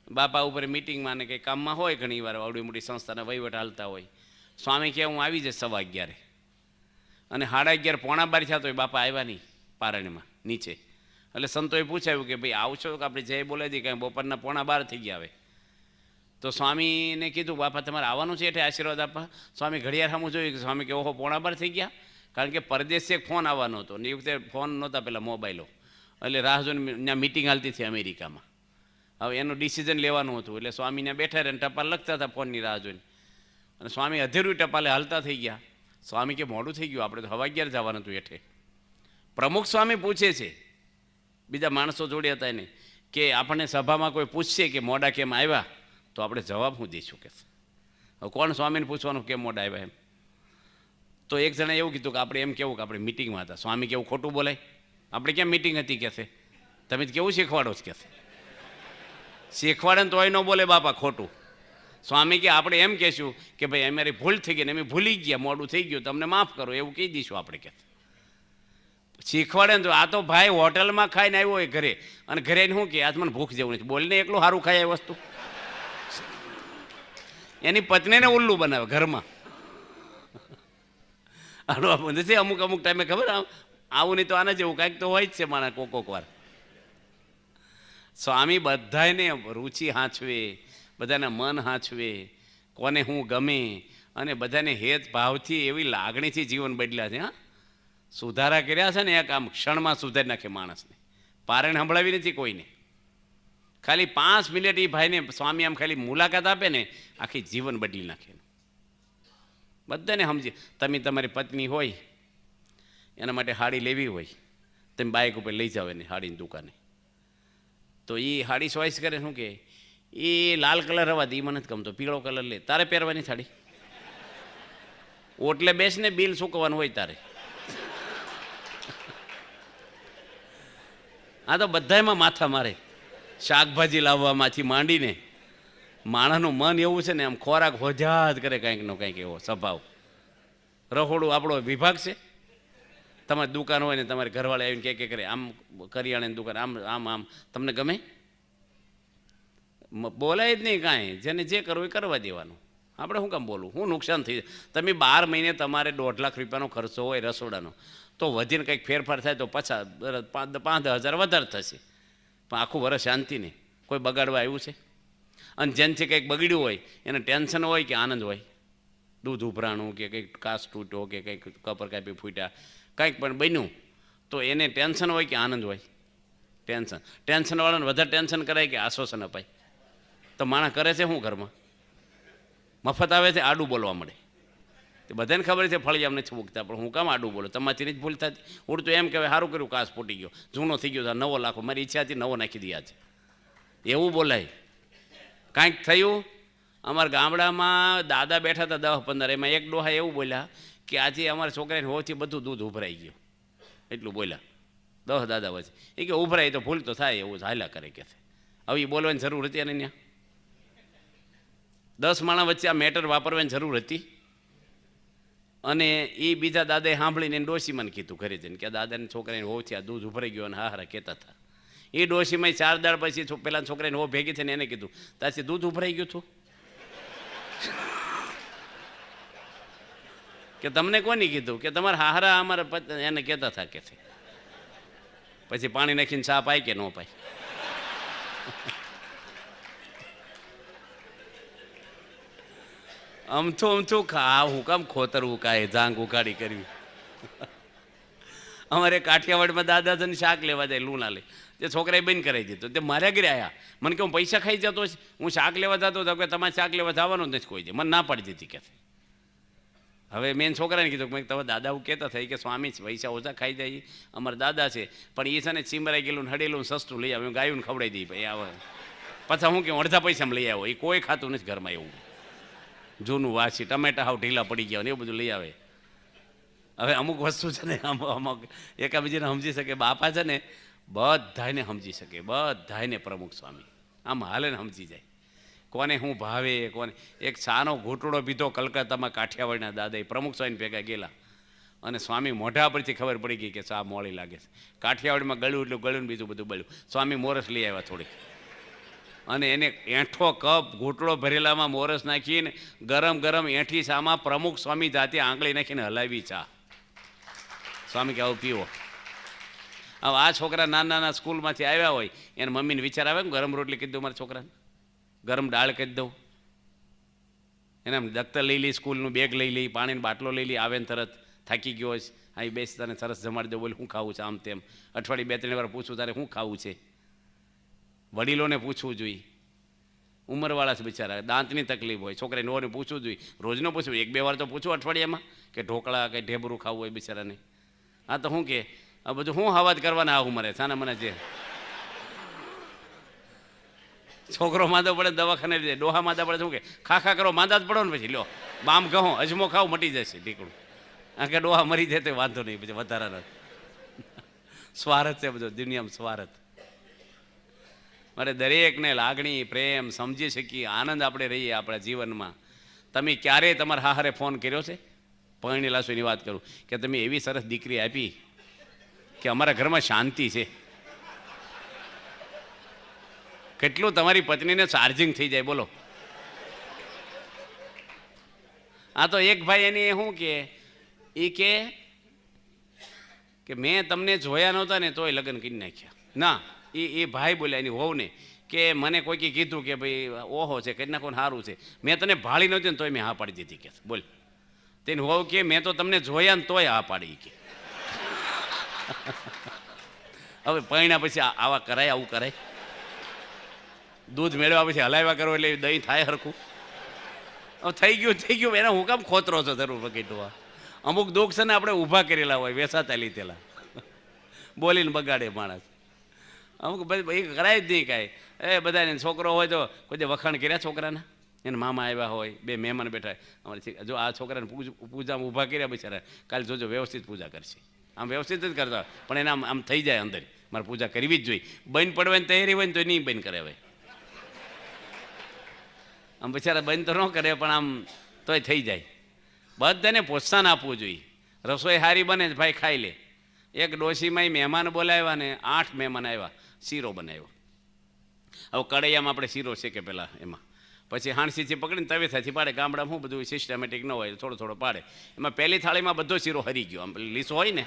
બાપા ઉપર મિટિંગમાં ને કંઈ કામમાં હોય, ઘણી વાર આવડી મોટી સંસ્થાના વહીવટ હાલતા હોય. સ્વામી કહે હું આવી જઈશ 11:15. અને 11:30 પોણા 12 થયા તો બાપા આવ્યા નહીં પારાયણમાં નીચે. એટલે સંતોએ પૂછાયું કે ભાઈ આવશો કે આપણે જય બોલાવી દઈએ, કાંઈ બપોરના પોણા 12 થઈ ગયા હવે. તો સ્વામીને કીધું બાપા તમારે આવવાનું છે એટલે આશીર્વાદ આપવા. સ્વામી ઘડિયાળ સામું જોયું કે સ્વામી કે ઓહો પોણા 12 થઈ ગયા. કારણ કે પરદેશથી એક ફોન આવવાનો હતો ને એ વખતે ફોન નહોતા પહેલાં મોબાઈલો, એટલે રાહ જોઈને ત્યાં મિટિંગ હાલતી હતી અમેરિકામાં. હવે એનું ડિસિઝન લેવાનું હતું એટલે સ્વામીને બેઠા રહે ટપાલ લખતા હતા ફોનની રાહ જોઈને. અને સ્વામી અધેરું ટપાલે હાલતા થઈ ગયા. સ્વામી કે મોડું થઈ ગયું, આપણે તો 11:15 જવાનું હતું હેઠે. પ્રમુખ સ્વામી પૂછે છે, બીજા માણસો જોડે હતા એને, કે આપણને સભામાં કોઈ પૂછશે કે મોડા કેમ આવ્યા, તો આપણે જવાબ શું દઈશું? કે હવે કોણ સ્વામીને પૂછવાનું કેમ મોડા આવ્યા એમ? તો એક જણા એવું કીધું કે આપણે એમ કેવું કે આપણે મિટિંગમાં હતા. સ્વામી કેવું ખોટું બોલાય? આપણે કેમ મિટિંગ હતી કહેશે? તમે કેવું શીખવાડો જ કહેશે? શીખવાડે ને તોય ન બોલે બાપા ખોટું. સ્વામી કે આપણે એમ કહેશું કે ભાઈ અમારી ભૂલ થઈ ગઈ ને અમે ભૂલી ગયા, મોડું થઈ ગયું, તમને માફ કરો, એવું કહી દઈશું આપણે. કે શીખવાડે ને તો આ તો ભાઈ હોટલમાં ખાઈને આવ્યો હોય ઘરે, અને ઘરે આવીને શું કે આજ મને ભૂખ જેવું નથી, બોલીને એકલું સારું ખાય એ વસ્તુ. એની પત્નીને ઉલ્લું બનાવે ઘરમાં. આનું નથી અમુક અમુક ટાઈમે ખબર આવું નહીં તો આના જેવું કાંઈક તો હોય જ છે માણસ કોક વાર. સ્વામી બધાને રુચિ હાંચવે, બધાને મન હાંચવે, કોને હું ગમે, અને બધાને હેત ભાવથી એવી લાગણીથી જીવન બદલ્યા છે. હા, સુધારા કર્યા છે ને એક આમ ક્ષણમાં સુધારી નાખે માણસને. પારણ સંભળાવી નથી કોઈને. ખાલી 5 મિનિટ એ ભાઈને સ્વામી આમ ખાલી મુલાકાત આપે ને આખી જીવન બદલી નાખે. બધાને સમજી. તમે તમારી પત્ની હોય એના માટે હાડી લેવી હોય, તમે બાઇક ઉપર લઈ જાઓ એને હાડીની દુકાને, તો એ હાડી ચોઈસ કરે શું કે એ લાલ કલર રવા દે, એ મને નથી ગમતો, પીળો કલર લે, તારે પહેરવાની સાડી. ઓટલે બેસને બિલ ચૂકવવાનું હોય તારે. આ તો બધામાં માથા મારે. શાકભાજી લાવવામાંથી માંડીને માણસનું મન એવું છે ને આમ ખોરાક હોજા જ કરે, કાંઈકનો કાંઈક એવો સ્વભાવ. રહોડું આપણો વિભાગ છે. તમારી દુકાન હોય ને તમારે ઘરવાળા આવીને કે કરે આમ કરિયાણાની દુકાન આમ આમ આમ, તમને ગમે? બોલાય જ નહીં કાંઈ. જેને જે કરવું એ કરવા દેવાનું. આપણે શું કામ બોલવું? શું નુકસાન થઈ જાય? તમે 12 મહિને તમારે 1.5 લાખ રૂપિયાનો ખર્ચો હોય રસોડાનો, તો વધીને કંઈક ફેરફાર થાય તો 5,000 વધારે થશે, પણ આખું વર્ષ શાંતિ નહીં. કોઈ બગાડવા આવ્યું છે? અને જેનથી કંઈક બગડ્યું હોય એને ટેન્શન હોય કે આનંદ હોય? દૂધ ઉભરાણું કે કંઈક કાચ તૂટ્યો કે કંઈક કપર કાપી ફૂટ્યા, કંઈક પણ બન્યું તો એને ટેન્શન હોય કે આનંદ હોય? ટેન્શન. ટેન્શનવાળાને વધારે ટેન્શન કરાય કે આશ્વાસન અપાય? તો માણસ કરે છે શું ઘરમાં? મફત આવે છે, આડું બોલવા મળે. તે બધાને ખબર છે ફળિયામ નથી મૂકતા, પણ હું કામ આડું બોલું? તમારી નથી ભૂલ થતી? ઉડતું એમ કહેવાય સારું કર્યું કાચ ફૂટી ગયો, જૂનો થઈ ગયો, નવો લાખો, મારી ઈચ્છા હતી નવો નાખી દે આજે, એવું બોલાય? કાંઈક થયું. અમારા ગામડામાં દાદા બેઠા હતા 10-15, એમાં એક ડોહા એવું બોલ્યા કે આજે અમારા છોકરાને હોથી બધું દૂધ ઉભરાઈ ગયું, એટલું બોલ્યા. 10 દાદા વચ્ચે એ કે ઉભરાય તો ભૂલ તો થાય, એવું હાલ્યા કરે કે. હવે એ બોલવાની જરૂર હતી અને ત્યાં 10 માણસ વચ્ચે આ મેટર વાપરવાની જરૂર હતી? અને એ બીજા દાદાએ સાંભળીને ડોશીમાં કીધું ઘરે જઈને કે દાદાને છોકરાને હોથી આ દૂધ ઉભરાઈ ગયો, અને હારા કહેતા હતા. એ ડોશીમાં 4 દાડ પછી પેલા છોકરાને હો ભેગી થઈને એને કીધું તાથી દૂધ ઉભરાઈ ગયું હતું કે તમને કોની કીધું? કે તમારા હારા અમારા એને કહેતા હતા કે. પછી પાણી નાખીને ચા પાય કે ન પાય? અમથું હું કામ ખોતરવું કાંઈ જાંગ ઉકાળી કરવી? અમારે કાઠિયાવાડમાં દાદા છે ને શાક લેવા જાય લુણા લે, તે છોકરાએ બંધ કરાવી દીધું. તે માર્યા ઘરે આવ્યા, મને કે હું પૈસા ખાઈ જતો છે, હું શાક લેવા જતો હતો, કે તમારે શાક લેવા જવાનું જ નથી કોઈ દે, મને ના પાડી દીધી કે. હવે મેં છોકરાને કીધું કે તમે દાદા એવું કહેતા થાય કે સ્વામી પૈસા ઓછા ખાઈ જાય, અમારા દાદા છે, પણ એ છે ને ચીમરાઈ ગયેલું હડેલું સસ્તું લઈ આવે, ગાયું ખવડાવી દઈ ભાઈ આવે. પાછા હું કે અડધા પૈસામાં લઈ આવો, એ કોઈ ખાતું નથી ઘરમાં એવું. જૂનું વાસી ટમેટા હાવ ઢીલા પડી ગયા ને એવું બધું લઈ આવે. હવે અમુક વસ્તુ છે ને અમુક એકાબીજાને સમજી શકે. બાપા છે ને બધાને સમજી શકે, બધાને પ્રમુખ સ્વામી આમ હાલે ને સમજી જાય કોને શું ભાવે કોને. એક ચાનો ઘૂંટડો પીધો કલકત્તામાં કાઠિયાવાડના દાદાએ પ્રમુખ સ્વામી ભેગા ગયેલા, અને સ્વામી મોઢા પરથી ખબર પડી ગઈ કે ચા મોળી લાગે છે. કાઠિયાવાડમાં ગળ્યું એટલું ગળ્યું, બીજું બધું બળ્યું. સ્વામી મોરસ લઈ આવ્યા થોડીક, અને એને એંઠો કપ ઘૂંટડો ભરેલામાં મોરસ નાખીને ગરમ ગરમ એંઠી ચામાં પ્રમુખ સ્વામી જાતે આંગળી નાખીને હલાવી ચા. સ્વામી કે આવું પીવો. હવે આ છોકરા નાના નાના સ્કૂલમાંથી આવ્યા હોય એને મમ્મીને વિચાર આવે કે ગરમ રોટલી કહી દઉં મારા છોકરાને, ગરમ દાળ કહી દઉં, એને દફતર લઈ લઈ, સ્કૂલનું બેગ લઈ લઈ, પાણીનો બાટલો લઈ લઈ, આવે ને તરત થાકી ગયો હોય અહીં બેસી તને સરસ જમાડી દઉં, બોલે શું ખાવું છે આમ તેમ. અઠવાડિયે 2-3 વાર પૂછું તારે શું ખાવું છે. વડીલોને પૂછવું જોઈએ, ઉંમરવાળા છે બિચારા, દાંતની તકલીફ હોય, છોકરાને નોને પૂછવું જોઈએ. રોજનો પૂછવું, 1-2 વાર તો પૂછવું અઠવાડિયામાં કે ઢોકળા કે ઢેબરું ખાવું હોય બિચારાને. આ તો શું કે આ બધું શું હવાજ કરવાના આવું મરે સાના મને છે. છોકરો માંદો પડે દવાખાને લીધે, ડોહા માંદા પડે શું કે ખા કરો, માંદા જ પડો ને પછી લો બામ કહો અજમો ખાવ મટી જશે ઢીકડું. આ કે ડોહા મરી જાય તો વાંધો નહીં, પછી વધારાના સ્વાર્થ છે બધો દુનિયામાં સ્વાર્થ. મારે દરેકને લાગણી પ્રેમ સમજી શકીએ, આનંદ આપણે રહીએ આપણા જીવનમાં. તમે ક્યારેય તમારા હારે ફોન કર્યો છે? પરણેલા છો એની વાત કરું કે તમે એવી સરસ દીકરી આપી કે અમારા ઘરમાં શાંતિ છે. કેટલું તમારી પત્નીને ચાર્જિંગ થઈ જાય બોલો. આ તો એક ભાઈ એની શું કે મેં તમને જોયા નહોતા ને તોય લગ્ન કરી નાખ્યા. ના, એ ભાઈ બોલ્યા એની વહુને કે મને કોઈકે કીધું કે ભાઈ ઓહો છે કરી નાખો સારું છે, મેં તને ભાળી નહોતી ને તોય મેં હા પાડી દીધી કે બોલ. તેની વહુ કે મેં તો તમને જોયા ને તોય હા પાડી કે. હવે પૈણા પછી આવા કરાય, આવું કરાય? દૂધ મેળવ્યા પછી હલાવ્યા કરો એટલે દહીં થાય હરખું? હવે થઈ ગયું એને હું કામ ખોતરો છો જરૂર વગેટવા? અમુક દુઃખ છે ને આપણે ઊભા કરેલા હોય, વેસાતા લીધેલા, બોલીને બગાડે માણસ. અમુક એ કરાય જ નહીં કાંઈ. એ બધાને છોકરો હોય તો કોઈ વખાણ કર્યા છોકરાના, એને મામા આવ્યા હોય, બે મહેમાન બેઠા અમારે, જો આ છોકરાને પૂજામાં ઊભા કર્યા બિચારા, કાલે જોજો વ્યવસ્થિત પૂજા કરશે. આમ વ્યવસ્થિત જ કરતા પણ એને આમ થઈ જાય અંદર, મારે પૂજા કરવી જ જોઈએ. બંધ પડવાની તૈયારી હોય ને તો નહીં બંધ કરે. હવે આમ બિચારા બંધ તો ન કરે પણ આમ તોય થઈ જાય. બધાને પ્રોત્સાહન આપવું જોઈએ. રસોઈ સારી બને ભાઈ ખાઈ લે. એક ડોશીમાં મહેમાન બોલાવ્યા ને 8 મહેમાન આવ્યા, શીરો બનાવ્યો. હવે કઢૈયામાં આપણે શીરો છે કે પહેલાં એમાં પછી હાણસીથી પકડીને તવેથાથી પાડે. ગામડામાં શું બધું સિસ્ટમેટિક ન હોય, થોડો પાડે. એમાં પહેલી થાળીમાં બધો શીરો હરી ગયો. આમ લીસો હોય ને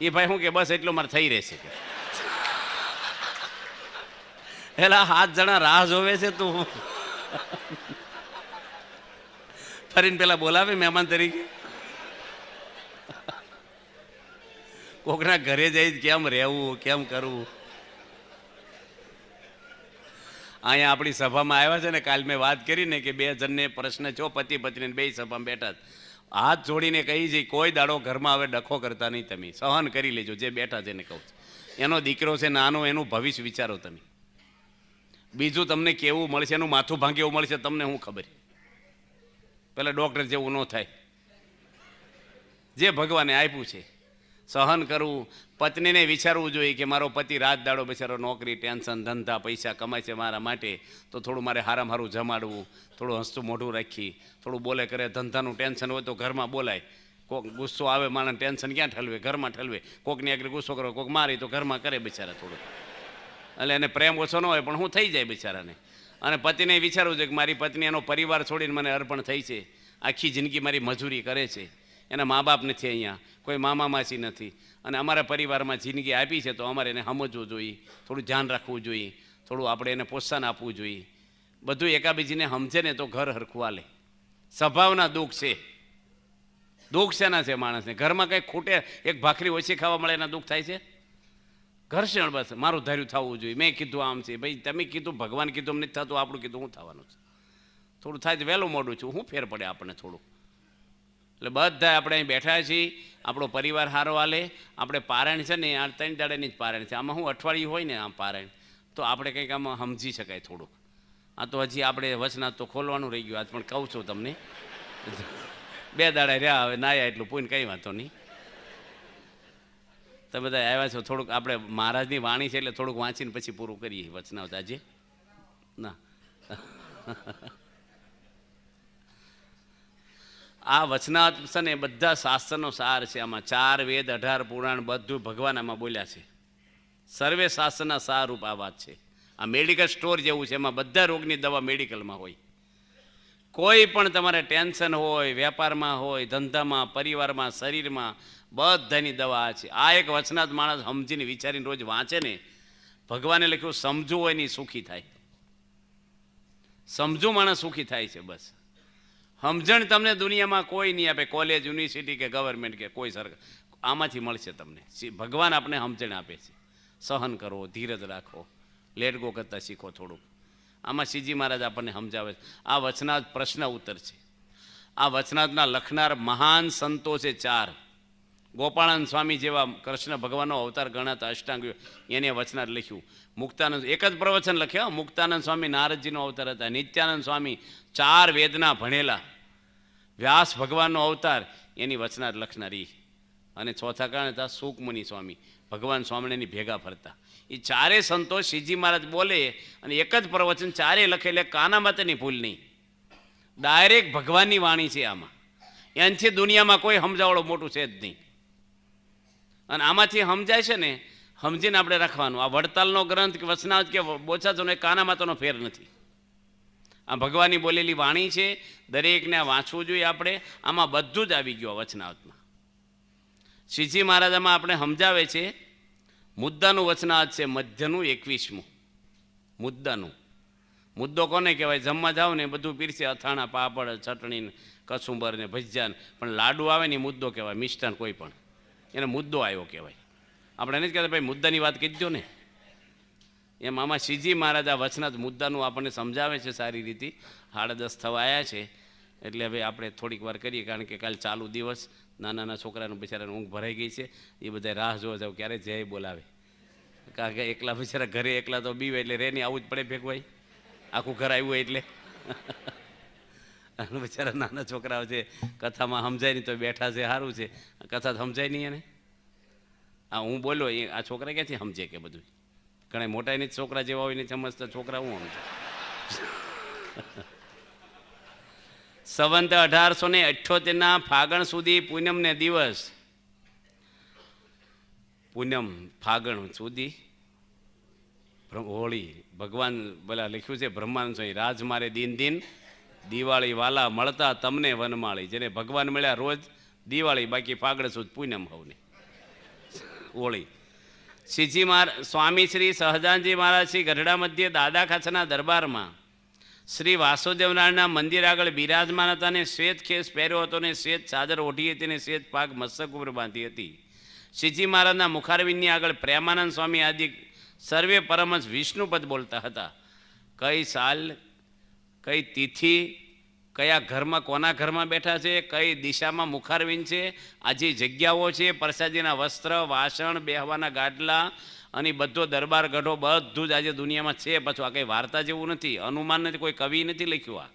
એ ભાઈ શું કે બસ એટલો મારે થઈ રહેશે કે. એલા 7 જણા રાહ જોવે છે તું. ફરીને પેલા બોલાવે મહેમાન તરીકે. કોકના ઘરે જઈ કેમ રહેવું, કેમ કરવું? અહીંયા આપણી સભામાં આવ્યા છે ને, કાલ મેં વાત કરી ને કે 2 જણને પ્રશ્ન છો, પતિ પત્ની 2 સભામાં બેઠા, હાથ જોડીને કહી છે કોઈ દાડો ઘરમાં હવે ડખો કરતા નહીં, તમે સહન કરી લેજો. જે બેઠા છે એને કહું છું, એનો દીકરો છે નાનો, એનું ભવિષ્ય વિચારો તમે. બીજું તમને કેવું મળશે, એનું માથું ભાંગે એવું મળશે, તમને શું ખબર? પેલા ડૉક્ટર જેવું ન થાય. જે ભગવાને આપ્યું છે સહન કરવું. પત્નીને વિચારવું જોઈએ કે મારો પતિ રાત દાડો બિચારો નોકરી, ટેન્શન, ધંધા, પૈસા કમાય છે મારા માટે, તો થોડું મારે હારામાં હારું જમાડવું, થોડું હસતું મોઢું રાખી, થોડું બોલે કરે. ધંધાનું ટેન્શન હોય તો ઘરમાં બોલાય. કોઈક ગુસ્સો આવે માણસ, ટેન્શન ક્યાં ઠલવે? ઘરમાં ઠલવે. કોકની આગળ ગુસ્સો કરો, કોઈક મારી તો ઘરમાં કરે બિચારા થોડું. એટલે એને પ્રેમ ઓછો ન હોય પણ હું થઈ જાય બિચારાને. અને પતિને વિચારવું છે કે મારી પત્ની એનો પરિવાર છોડીને મને અર્પણ થઈ છે, આખી જિંદગી મારી મજૂરી કરે છે, એના મા બાપ નથી અહીંયા, કોઈ મામા માસી નથી, અને અમારા પરિવારમાં જિંદગી આપી છે, તો અમારે એને સમજવું જોઈએ, થોડું ધ્યાન રાખવું જોઈએ, થોડું આપણે એને પ્રોત્સાહન આપવું જોઈએ. બધું એકાબીજીને સમજે ને તો ઘર હરખું હાલે. સ્વભાવના દુઃખ છે. દુઃખ શેના છે માણસને? ઘરમાં કંઈક ખૂટે, એક ભાખરી ઓછી ખાવા મળે એના દુઃખ થાય છે. ઘર્ષણ બસ મારું ધાર્યું થવું જોઈએ. મેં કીધું આમ છે, ભાઈ તમે કીધું, ભગવાન કીધું નથી થતું, આપણું કીધું શું થવાનું છે? થોડું થાય છે, વહેલું મોડું છું, શું ફેર પડે આપણને થોડું? એટલે બધા આપણે અહીં બેઠા છીએ, આપણો પરિવાર સારો હાલે. આપણે પારાયણ છે ને, આ 3 દાડાની જ પારાયણ છે. આમાં હું અઠવાડિયું હોય ને આમ પારાયણ, તો આપણે કંઈક આમાં સમજી શકાય થોડુંક. આ તો હજી આપણે વચનાથ તો ખોલવાનું રહી ગયું. આજ પણ કહું છું તમને, 2 દાડા રહ્યા, હવે નાયા એટલું પૂઈને કંઈ વાંધો નહીં. તમે બધા આવ્યા છો, થોડુંક આપણે મહારાજની વાણી છે એટલે થોડુંક વાંચીને પછી પૂરું કરીએ વચનાવત આજે. ના, આ વચનાવત છે ને બધા શાસ્ત્રનો સાર છે. આમાં 4 વેદ, 18 પુરાણ બધું ભગવાન આમાં બોલ્યા છે. સર્વે શાસ્ત્રના સાર રૂપ આ વાત છે. આ મેડિકલ સ્ટોર જેવું છે, એમાં બધા રોગની દવા મેડિકલમાં હોય. કોઈ પણ તમારે ટેન્શન હોય, વેપારમાં હોય, ધંધામાં, પરિવારમાં, શરીરમાં, બધાની દવા છે. આ એક વચનાત માણસ સમજીને વિચારીને રોજ વાંચે ને, ભગવાને લખ્યું સમજવું હોય ને સુખી થાય. સમજુ માણસ સુખી થાય છે. બસ સમજણ તમને દુનિયામાં કોઈ નહીં આપે, કોલેજ, યુનિવર્સિટી કે ગવર્મેન્ટ કે કોઈ સરકાર, આમાંથી મળશે તમને. ભગવાન આપણે સમજણ આપે છે. સહન કરો, ધીરજ રાખો, લેટ ગો કરતાં શીખો થોડુંક. આમાં શ્રીજી મહારાજ આપણને સમજાવે છે. આ વચનાથ પ્રશ્ન ઉત્તર છે. આ વચનાથના લખનાર મહાન સંતો છે 4. ગોપાળાનંદ સ્વામી જેવા કૃષ્ણ ભગવાનનો અવતાર ગણાતા અષ્ટાંગીઓ, એને વચનાથ લખ્યું. મુક્તાનંદ એક જ પ્રવચન લખ્યા. મુક્તાનંદ સ્વામી નારદજીનો અવતાર હતા. નિત્યાનંદ સ્વામી 4 વેદના ભણેલા. વ્યાસ ભગવાનનો અવતાર, એની વચનાથ લખનારી. અને ચોથા કારણે હતા સુકમુનિ સ્વામી, ભગવાન સ્વામિનારાયણની ભેગા ફરતા. એ 4 સંતો શ્રીજી મહારાજ બોલે અને એક જ પ્રવચન 4 લખેલે, કાના માટેની ભૂલ નહીં. ડાયરેક્ટ ભગવાનની વાણી છે આમાં. એનાથી દુનિયામાં કોઈ સમજાવડો મોટું છે જ નહીં. અને આમાંથી સમજાય છે ને, સમજીને આપણે રાખવાનું. આ વડતાલનો ગ્રંથ કે વચનાવત કે બોચાચોનો એ કાના માતાનો ફેર નથી. આ ભગવાનની બોલેલી વાણી છે, દરેકને આ વાંચવું જોઈએ આપણે. આમાં બધું જ આવી ગયું આ વચનાવતમાં. શ્રીજી મહારાજ આમાં આપણે સમજાવે છે, મુદ્દાનું વચનાવત છે, મધ્યનું 21મું. મુદ્દાનું મુદ્દો કોને કહેવાય? જમવા જાઓ ને બધું પીરસે, અથાણા, પાપડ, ચટણી, કચુંબર ને ભજીયા, પણ લાડુ આવે ને મુદ્દો કહેવાય. મિષ્ટાન કોઈ પણ એને મુદ્દો આવ્યો કહેવાય. આપણે નથી કહેતા ભાઈ મુદ્દાની વાત કહી દો ને. એમ આમાં શ્રીજી મહારાજ આ વચનાત મુદ્દાનું આપણને સમજાવે છે સારી રીતે. 10:30 થવા આવ્યા છે એટલે હવે આપણે થોડીક વાર કરીએ, કારણ કે કાલે ચાલુ દિવસ, નાના છોકરાનું બિચારાને ઊંઘ ભરાઈ ગઈ છે. એ બધા રાહ જોવા જાવ ક્યારે જય બોલાવે, કારણ કે એકલા બિચારા ઘરે એકલા તો બીવે એટલે રે નહીં, આવું જ પડે ભેગવાય. આખું ઘર આવ્યું હોય એટલે બિચારા નાના છોકરાઓ છે, કથામાં સમજાય નહીં તો બેઠા છે, સારું છે. કથા સમજાય નહીં એને. આ હું બોલ્યો એ આ છોકરા ક્યાંથી સમજે કે બધું? ઘણા મોટા નહીં છોકરા જેવા હોય ને સમજતા છોકરા હું સમજે. સંવંત 1878 ફાગણ સુધી પૂનમને દિવસ, પૂનમ ફાગણ સુધી હોળી, ભગવાન બોલા લખ્યું છે બ્રહ્માનંદ સ્વામી, રાજ મારે દિન દિન દિવાળી વાલા મળતા તમને વનમાળી. જેને ભગવાન મળ્યા રોજ દિવાળી, બાકી ફાગણ સુદ પૂનમ હવને હોળી. શ્રીજી સ્વામી શ્રી સહજાનજી મહારાજ શ્રી ગઢડા મધ્યે દાદા ખાચરના દરબારમાં શ્રી વાસુદેવનારાયણના મંદિર આગળ બિરાજમાન હતા ને શ્વેત ખેસ પહેર્યો હતો ને શ્વેત ચાદર ઓઢી હતી ને શ્વેત પાક મસ્તક ઉપર બાંધી હતી. શ્રીજી મહારાજના મુખારવિંદની આગળ પ્રેમાનંદ સ્વામી આદિ સર્વે પરમહંસ વિષ્ણુપદ બોલતા હતા. કઈ સાલ, કઈ તિથિ, કયા ઘરમાં કોના ઘરમાં બેઠા છે, કઈ દિશામાં મુખારવિંદ છે, આ જે જગ્યાઓ છે, પ્રસાદીના વસ્ત્ર, વાસણ, બેહવાના ગાડલા અને બધો દરબાર ગઢો બધું જ આજે દુનિયામાં છે. પાછું આ કંઈ વાર્તા જેવું નથી, અનુમાન નથી, કોઈ કવિ નથી લખ્યું.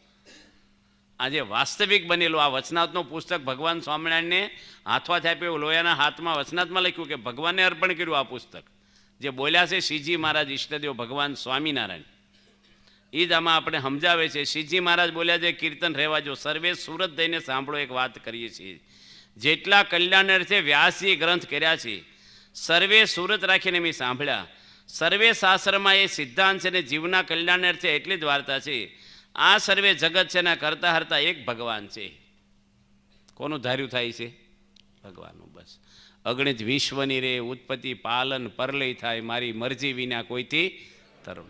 આજે વાસ્તવિક બનેલું આ વચનાથનું પુસ્તક ભગવાન સ્વામિનારાયણને હાથવાથી આપ્યું, લોયાના હાથમાં વચનાથમાં લખ્યું કે ભગવાનને અર્પણ કર્યું આ પુસ્તક. જે બોલ્યા છે શ્રીજી મહારાજ ઈષ્ટદેવ ભગવાન સ્વામિનારાયણ, એ જ આમાં આપણે સમજાવે છે. શ્રીજી મહારાજ બોલ્યા છે કીર્તન રહેવા જો, સર્વે સુરત થઈને સાંભળો. એક વાત કરીએ છીએ, જેટલા કલ્યાણ છે વ્યાસજી ગ્રંથ કર્યા છે, સર્વે સુરત રાખીને મેં સાંભળ્યા. સર્વે શાસ્ત્રમાં એ સિદ્ધાંત છે ને જીવના કલ્યાણ છે, એટલી જ વાર્તા છે. આ સર્વે જગત છે ને કરતા હરતા એક ભગવાન છે. કોનું ધાર્યું થાય છે? ભગવાનનું. બસ અગણિત વિશ્વની રે ઉત્પત્તિ પાલન પરલય થાય, મારી મરજી વિના કોઈથી તરુણ.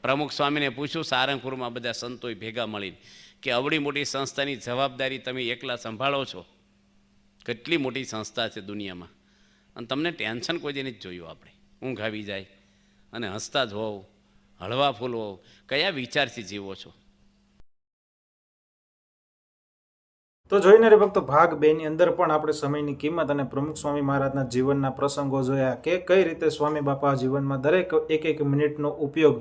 પ્રમુખ સ્વામીને પૂછ્યું સારંગપુરમાં બધા સંતોએ ભેગા મળીને કે અવળી મોટી સંસ્થાની જવાબદારી તમે એકલા સંભાળો છો, કેટલી મોટી સંસ્થા છે દુનિયામાં, અને તમને ટેન્શન કોઈ દી નથી જોયું. આપણે ઊંઘ આવી જાય અને હસતા જ હોવ, હળવા ફૂલ હોવ, કયા વિચારથી જીવો છો? તો જોઈને રે ભક્તો, ભાગ 2 ની અંદર પણ આપણે સમયની કિંમત અને પ્રમુખ સ્વામી મહારાજના જીવનના પ્રસંગો જોયા કે કઈ રીતે સ્વામી બાપા જીવનમાં દરેક એક મિનિટનો ઉપયોગ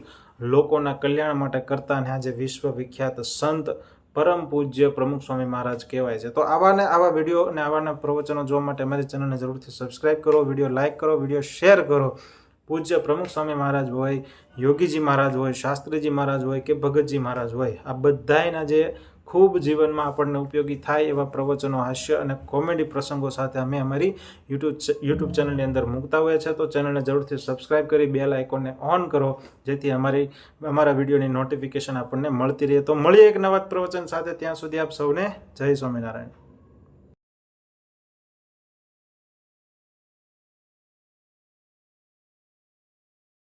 લોકોના કલ્યાણ માટે કરતા, અને આજે વિશ્વ વિખ્યાત સંત પરમ પૂજ્ય પ્રમુખ સ્વામી મહારાજ કહેવાય છે. તો આવા વિડીયો અને આવાના પ્રવચનો જોવા માટે અમારી ચેનલને જરૂરથી સબસ્ક્રાઇબ કરો, વિડીયો લાઇક કરો, વિડીયો શેર કરો. પૂજ્ય પ્રમુખ સ્વામી મહારાજ હોય, યોગીજી મહારાજ હોય, શાસ્ત્રીજી મહારાજ હોય કે ભગતજી મહારાજ હોય, આ બધાના જે ખૂબ જીવનમાં આપણને ઉપયોગી થાય એવા પ્રવચનો, હાસ્ય અને કોમેડી પ્રસંગો સાથે અમે અમારી યુટ્યુબ ચેનલની અંદર મૂકતા હોઈએ છીએ. તો ચેનલને જરૂરથી સબસ્ક્રાઇબ કરી બેલ આઇકોનને ઓન કરો, જેથી અમારા વિડીયોની નોટિફિકેશન આપણને મળતી રહે. તો મળીએ એક નવા પ્રવચન સાથે. ત્યાં સુધી આપ સૌને જય સ્વામિનારાયણ.